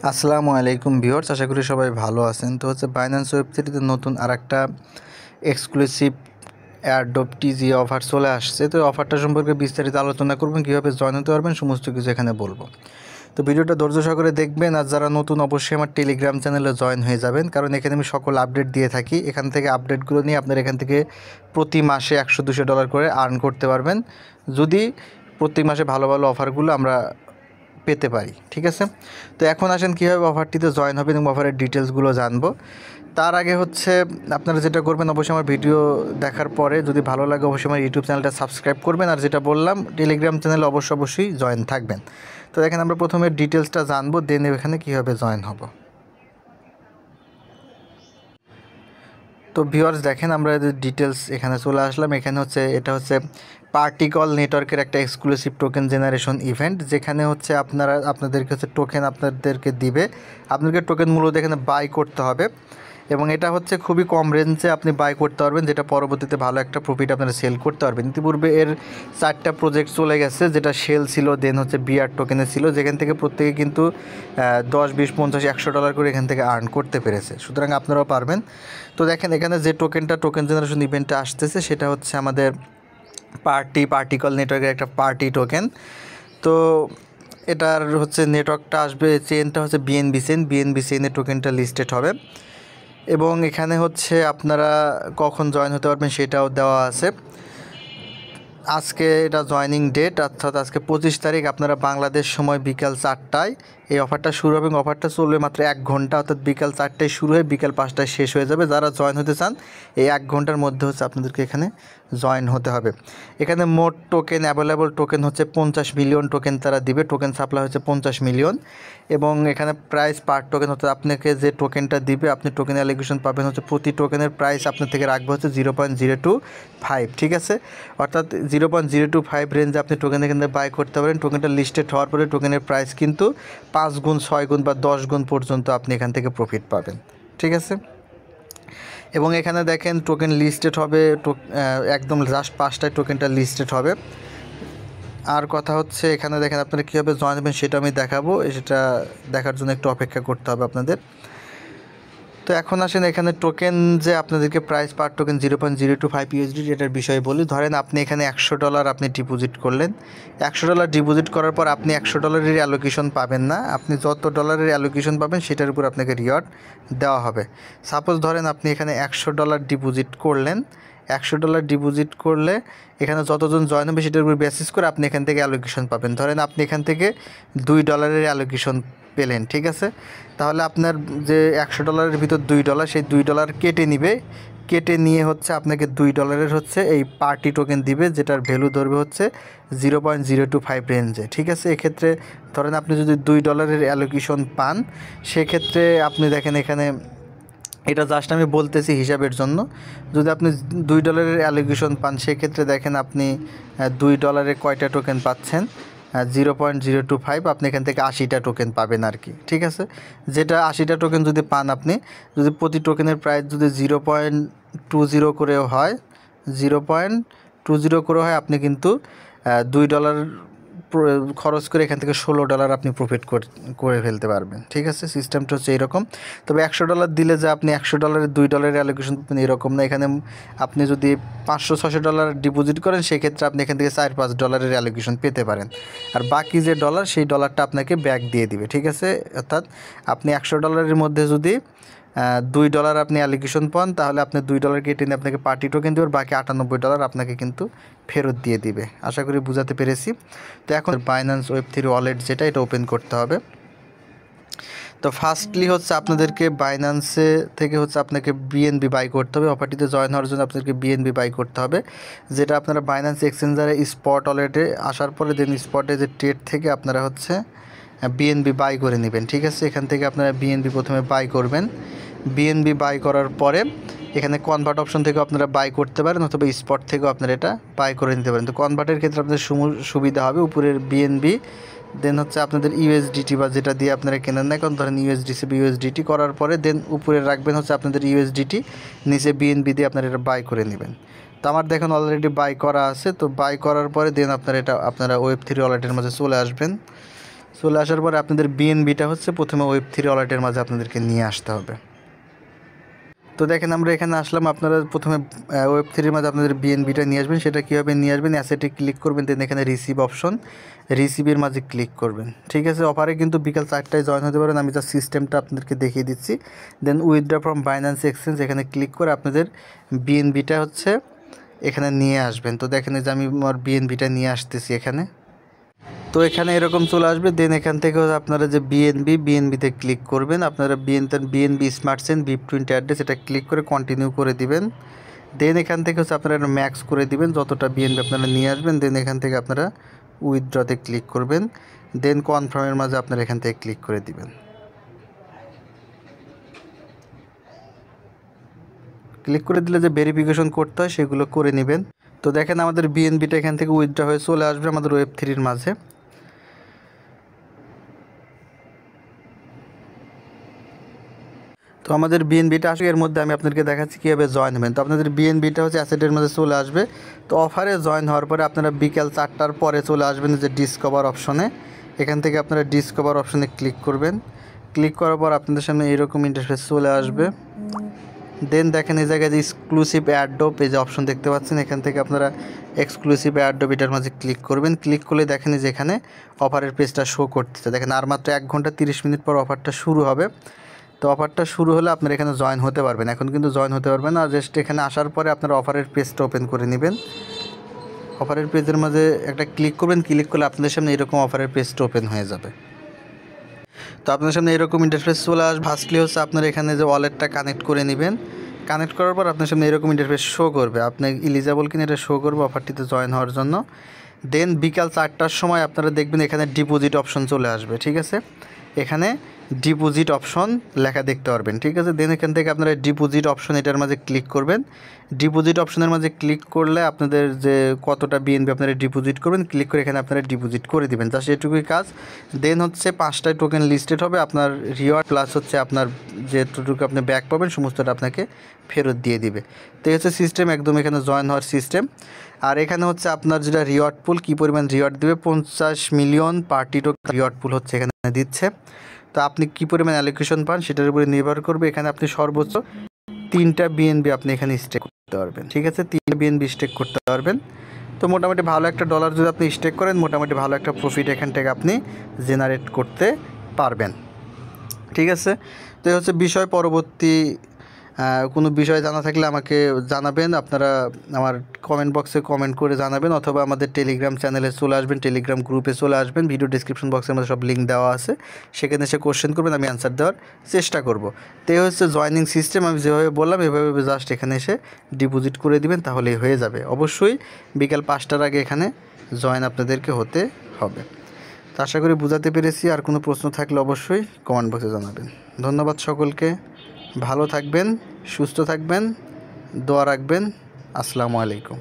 আসসালামু আলাইকুম ভিউয়ার্স, আশা করি সবাই ভালো আছেন। তো বাইন্যান্স ওয়েব3তে নতুন আরেকটা এক্সক্লুসিভ এয়ারড্রপ টিজি অফার চলে আসছে। তো অফারটা সম্পর্কে বিস্তারিত আলোচনা করবেন, কীভাবে জয়েন হতে পারবেন সমস্ত কিছু এখানে বলবো। তো ভিডিওটা ধৈর্য সহকারে দেখবেন, আর যারা নতুন অবশ্যই আমার টেলিগ্রাম চ্যানেলে জয়েন হয়ে যাবেন, কারণ এখানে আমি সকল আপডেট দিয়ে থাকি। এখান থেকে আপডেটগুলো নিয়ে আপনারা এখান থেকে প্রতি মাসে $100-200 করে আর্ন করতে পারবেন, যদি প্রতি মাসে ভালো ভালো অফারগুলো আমরা পেতে পারি। ঠিক আছে, তো এখন আসেন কীভাবে অফারটিতে জয়েন হবে এবং অফারের ডিটেলসগুলো জানবো। তার আগে আপনারা যেটা করবেন, অবশ্যই আমার ভিডিও দেখার পরে যদি ভালো লাগে অবশ্যই আমার ইউটিউব চ্যানেলটা সাবস্ক্রাইব করবেন, আর যেটা বললাম টেলিগ্রাম চ্যানেলে অবশ্যই জয়েন থাকবেন। তো দেখেন আমরা প্রথমে ডিটেলসটা জানবো, দেন এখানে কীভাবে জয়েন হব। তো ভিউয়ার্স দেখেন, আমরা ডিটেলস এখানে চলে আসলাম। এখানে এটা হচ্ছে পার্টিকল নেটওয়ার্কের একটা এক্সক্লুসিভ টোকেন জেনারেশন ইভেন্ট, যেখানে আপনাদেরকে টোকেন আপনাদেরকে দিবে। আপনাদেরকে টোকেন মূলত এখানে বাই করতে হবে, এবং এটা খুবই কম রেঞ্জে আপনি বাই করতে পারবেন, যেটা পরবর্তীতে ভালো একটা প্রফিট আপনারা সেল করতে পারবেন। ইতিপূর্বে এর 4টা প্রজেক্ট চলে গেছে, যেটা শেল ছিল, দেন বিআর টোকেনে ছিল, যেখান থেকে প্রত্যেকে কিন্তু 10, 20, 50, $100 করে এখান থেকে আর্ন করতে পেরেছে। সুতরাং আপনারাও পারবেন। তো দেখেন এখানে যে টোকেন জেনারেশন ইভেন্টটা আসতেছে, সেটা হচ্ছে আমাদের পার্টিকল নেটওয়ার্কের একটা পার্টি টোকেন। তো এটার নেটওয়ার্কটা আসবে, চেনটা বিএনবি চেনের টোকেনটা লিস্টেড হবে, এবং এখানে আপনারা কখন জয়েন হতে পারবেন সেটাও দেওয়া আছে। আজকে এটা জয়নিং ডেট, অর্থাৎ আজকে 25 তারিখ, আপনারা বাংলাদেশ সময় বিকাল 4টায় এই অফারটা শুরু হবে, এবং অফারটা চলবে মাত্র 1 ঘন্টা, অর্থাৎ বিকাল 4টায় শুরু হয়ে বিকাল 5টায় শেষ হয়ে যাবে। যারা জয়েন হতে চান এই 1 ঘন্টার মধ্যে আপনাদেরকে এখানে জয়েন হতে হবে। এখানে মোট token available token 50 million token তারা দিবে, টোকেন সাপ্লাই 50 মিলিয়ন, এবং এখানে প্রাইস পার টোকেন, অর্থাৎ আপনাকে যে টোকেনটা দিবে আপনি টোকেন অ্যালোকেশন পাবেন প্রতি টোকেনের প্রাইস আপনার থেকে রাখবে 0.025। ঠিক আছে, অর্থাৎ 0.025 রেঞ্জে আপনি টোকেন এখান থেকে বাই করতে পারেন। টোকেনটা লিস্টেড হওয়ার পরে টোকেনের প্রাইস কিন্তু 5 গুণ, 6 গুণ বা 10 গুণ পর্যন্ত আপনি এখান থেকে প্রফিট পাবেন। ঠিক আছে, এবং এখানে দেখেন টোকেন লিস্টেড হবে, একদম জাস্ট 5টায় টোকেনটা লিস্টেড হবে। আর কথা এখানে দেখেন আপনারা কীভাবে জয়েন হবেন সেটা আমি দেখাবো, সেটা দেখার জন্য একটু অপেক্ষা করতে হবে আপনাদের। তো এখন আসেন এখানে টোকেন যে আপনাদেরকে প্রাইস পার টোকেন 0.025 USD, এটার বিষয়ে বলি। ধরেন আপনি এখানে $100 আপনি ডিপোজিট করলেন। $100 ডিপোজিট করার পর আপনি $100 অ্যালোকেশন পাবেন না, আপনি যত ডলারের অ্যালোকেশন পাবেন সেটার উপর আপনাকে রিওয়ার্ড দেওয়া হবে। সাপোজ ধরেন আপনি এখানে $100 ডিপোজিট করলেন, $100 ডিপোজিট করলে এখানে যতজন জয়েন হবে সেটার উপর বেসিস করে আপনি এখান থেকে অ্যালোকেশন পাবেন। ধরেন আপনি এখান থেকে $2 অ্যালোকেশন পেলেন। ঠিক আছে, তাহলে আপনার যে $100 ভিতর $2, সেই $2 কেটে নিবে, কেটে নিয়ে আপনাকে $2 এই পার্টি টোকেন দিবে, যেটার ভ্যালু ধরবে 0.025 রেঞ্জে। ঠিক আছে, এক্ষেত্রে ধরেন আপনি যদি $2 অ্যালোকেশন পান, সেক্ষেত্রে আপনি দেখেন এখানে এটা জাস্ট আমি বলতেছি হিসাবের জন্য, যদি আপনি $2 অ্যালোকেশন পান সেক্ষেত্রে দেখেন আপনি $2 কয়টা টোকেন পাচ্ছেন, 0.025, আপনি এখান থেকে 80টা টোকেন পাবেন আর কি। ঠিক আছে, যেটা 80টা টোকেন যদি পান, আপনি যদি প্রতি টোকেনের প্রাইস যদি 0.20 করেও হয়, 0.20 করে হয়, আপনি কিন্তু $2 খরচ করে এখান থেকে $16 আপনি প্রফিট করে ফেলতে পারবেন। ঠিক আছে, সিস্টেমটা এইরকম। তবে $100 দিলে যে আপনি $100 $2 অ্যালোকেশন পাবেন এরকম না। এখানে আপনি যদি $500-600 ডিপোজিট করেন সেক্ষেত্রে আপনি এখান থেকে $4-5 অ্যালোকেশন পেতে পারেন, আর বাকি যে ডলার সেই ডলারটা আপনাকে ব্যাক দিয়ে দিবে। ঠিক আছে, অর্থাৎ আপনি $100 মধ্যে যদি $2 আপনি অ্যালোকেশন পান, তাহলে আপনি $2 কেটে নিয়ে আপনাকে পার্টি টোকেন দেবে, বাকি $98 আপনাকে কিন্তু ফেরত দিয়ে দিবে। আশা করি বুঝাতে পেরেছি। তো এখন বাইন্যান্স ওয়েব3 ওয়ালেট যেটা, এটা ওপেন করতে হবে। তো ফার্স্টলি আপনাদেরকে বাইন্যান্সে থেকে আপনাকে বিএনবি বাই করতে হবে। অফারটিতে জয়েন হওয়ার জন্য আপনাদেরকে বিএনবি বাই করতে হবে, যেটা আপনারা বাইন্যান্স এক্সচেঞ্জারে স্পট ওয়ালেটে আসার পরে দেন স্পটে যে ট্রেড থেকে আপনারা বিএনবি বাই করে নেবেন। ঠিক আছে, এখান থেকে আপনারা বিএনবি প্রথমে বাই করবেন। বিএনবি বাই করার পরে এখানে কনভার্ট অপশন থেকে আপনারা বাই করতে পারেন, অথবা স্পট থেকেও আপনারা এটা বাই করে নিতে পারেন। তো কনভার্টের ক্ষেত্রে আপনাদের সুবিধা হবে, উপরের বিএনবি, দেন আপনাদের ইউএসডিটি বা যেটা দিয়ে আপনারা কেনেন না, এখন ধরেন ইউএসডিসি বা ইউএসডিটি করার পরে দেন উপরে রাখবেন আপনাদের ইউএসডিটি, নিচে বিএনবি দিয়ে আপনারা এটা বাই করে নেবেন। তো আমার দেখুন অলরেডি বাই করা আছে। তো বাই করার পরে দেন আপনারা ওয়েব3 ওয়ালেটের মাঝে চলে আসবেন। চলে আসার পরে আপনাদের বিএনবিটা হচ্ছে প্রথমে ওয়েব3 ওয়ালেটের মাঝে আপনাদেরকে নিয়ে আসতে হবে। তো দেখেন আমরা এখানে আসলাম, আপনারা প্রথমে ওয়েব3-এর মাঝে আপনাদের বিএনবিটা নিয়ে আসবেন। সেটা কীভাবে নিয়ে আসবেন, অ্যাসেটে ক্লিক করবেন, দেন এখানে রিসিভ অপশন, রিসিভের মাঝে ক্লিক করবেন। ঠিক আছে, অফারে কিন্তু বিকাল 4টায় জয়েন হতে পারেন। আমি যা সিস্টেমটা আপনাদেরকে দেখিয়ে দিচ্ছি। দেন উইথড্র ফ্রম বাইন্যান্স এক্সচেঞ্জ এখানে ক্লিক করে আপনাদের বিএনবিটা হচ্ছে এখানে নিয়ে আসবেন। তো দেখেন যে আমি আমার বিএনবিটা নিয়ে আসতেছি এখানে। তো এখানে এরকম চলে আসবে। দেন এখান থেকে আপনারা যে বিএনবিতে ক্লিক করবেন। আপনারা BNB smart chain BIP20 address এটা ক্লিক করে কন্টিনিউ করে দিবেন। দেন এখান থেকে হচ্ছে আপনারা ম্যাক্স করে দিবেন যতটা বিএনবি আপনারা নিয়ে আসবেন। দেন এখান থেকে আপনারা উইথড্রতে ক্লিক করবেন। দেন কনফার্মের মাঝে আপনারা এখান থেকে ক্লিক করে দিবেন। ক্লিক করে দিলে যে ভেরিফিকেশন করতে হয় সেগুলো করে নেবেন। তো দেখেন আমাদের বিএনবিটা এখান থেকে উইথড্র হয়ে চলে আসবে আমাদের ওয়েব3-এর মাঝে। তো আমাদের বিএনবিটা আসবে, এর মধ্যে আমি আপনাদেরকে দেখাচ্ছি কীভাবে জয়েন হবেন। তো আপনাদের বিএনবিটা হচ্ছে অ্যাসেটের মধ্যে চলে আসবে। তো অফারে জয়েন হওয়ার পরে আপনারা বিকাল 4টার পরে চলে আসবেন যে ডিসকভার অপশনে। এখান থেকে আপনারা ডিসকভার অপশনে ক্লিক করবেন। ক্লিক করার পর আপনাদের সামনে এইরকম ইন্টারফেস চলে আসবে। দেন দেখেন এই জায়গায় যে এক্সক্লুসিভ অ্যাডোব এই যে অপশন দেখতে পাচ্ছেন, এখান থেকে আপনারা এক্সক্লুসিভ অ্যাডোব এটার মাঝে ক্লিক করবেন। ক্লিক করলে দেখেন যে এখানে অফারের পেজটা শো করতেছে। দেখেন আর মাত্র 1 ঘন্টা 30 মিনিট পর অফারটা শুরু হবে। তো অফারটা শুরু হলে আপনারা এখানে জয়েন হতে পারবেন। এখন কিন্তু জয়েন হতে পারবেন না, জাস্ট এখানে আসার পরে আপনারা অফারের পেজটা ওপেন করে নেবেন। অফারের পেজের মাঝে একটা ক্লিক করবেন। ক্লিক করলে আপনাদের সামনে এরকম অফারের পেজটা ওপেন হয়ে যাবে। তো আপনাদের সামনে এরকম ইন্টারফেস চলে আসবে। ফার্স্টলি হচ্ছে আপনারা এখানে যে ওয়ালেটটা কানেক্ট করে নেবেন। কানেক্ট করার পর আপনার সামনে এরকম ইন্টারফেস শো করবে, আপনি এলিজিবল কিনা এটা শো করবে অফারটিতে জয়েন হওয়ার জন্য। দেন বিকাল 4টার সময় আপনারা দেখবেন এখানে ডিপোজিট অপশন চলে আসবে। ঠিক আছে, এখানে ডিপোজিট অপশন লেখা দেখতে পারবেন। ঠিক আছে, দেন এখান থেকে আপনারা ডিপোজিট অপশন এটার মাঝে ক্লিক করবেন। ডিপোজিট অপশনের মাঝে ক্লিক করলে আপনাদের যে কতটা বিএনবি আপনারা ডিপোজিট করবেন, ক্লিক করে এখানে আপনারা ডিপোজিট করে দিবেন। জাস্ট এটুকুই কাজ। দেন হচ্ছে 5টায় টোকেন লিস্টেড হবে, আপনার রিওয়ার্ড প্লাস হচ্ছে আপনার যেটুকু আপনি ব্যাক পাবেন সমস্তটা আপনাকে ফেরত দিয়ে দিবে। তো এই হচ্ছে সিস্টেম, একদম এখানে জয়েন হওয়ার সিস্টেম। আর এখানে হচ্ছে আপনার যেটা রিওয়ার্ড পুল, কী পরিমাণ রিওয়ার্ড দেবে, 50 মিলিয়ন পার্টি টোকেন রিওয়ার্ড পুল হচ্ছে এখানে দিচ্ছে। তো আপনি কী পরিমাণ অ্যালোকেশন পান সেটার উপরে নির্ভর করবে। এখানে আপনি সর্বোচ্চ 3টা বিএনবি আপনি এখানে স্টেক করতে পারবেন। ঠিক আছে, 3টা বিএনবি স্টেক করতে পারবেন। তো মোটামুটি ভালো একটা ডলার যদি আপনি স্টেক করেন, মোটামুটি ভালো একটা প্রফিট এখান থেকে আপনি জেনারেট করতে পারবেন। ঠিক আছে, তো এই হচ্ছে বিষয়। পরবর্তী কোনো বিষয় জানা থাকলে আমাকে জানাবেন। আপনারা আমার কমেন্ট বক্সে কমেন্ট করে জানাবেন, অথবা আমাদের টেলিগ্রাম চ্যানেলে চলে আসবেন, টেলিগ্রাম গ্রুপে চলে আসবেন। ভিডিও ডিসক্রিপশন বক্সের মধ্যে সব লিঙ্ক দেওয়া আছে, সেখানে এসে কোশ্চেন করবেন, আমি অ্যান্সার দেওয়ার চেষ্টা করব। তো এই হচ্ছে জয়েনিং সিস্টেম। আমি যেভাবে বললাম এভাবে জাস্ট এখানে এসে ডিপোজিট করে দিবেন, তাহলেই হয়ে যাবে। অবশ্যই বিকাল 5টার আগে এখানে জয়েন আপনাদেরকে হতে হবে। তো আশা করি বুঝাতে পেরেছি। আর কোনো প্রশ্ন থাকলে অবশ্যই কমেন্ট বক্সে জানাবেন। ধন্যবাদ সকলকে, ভালো থাকবেন, সুস্থ থাকবেন, দোয়া রাখবেন। আসসালামু আলাইকুম।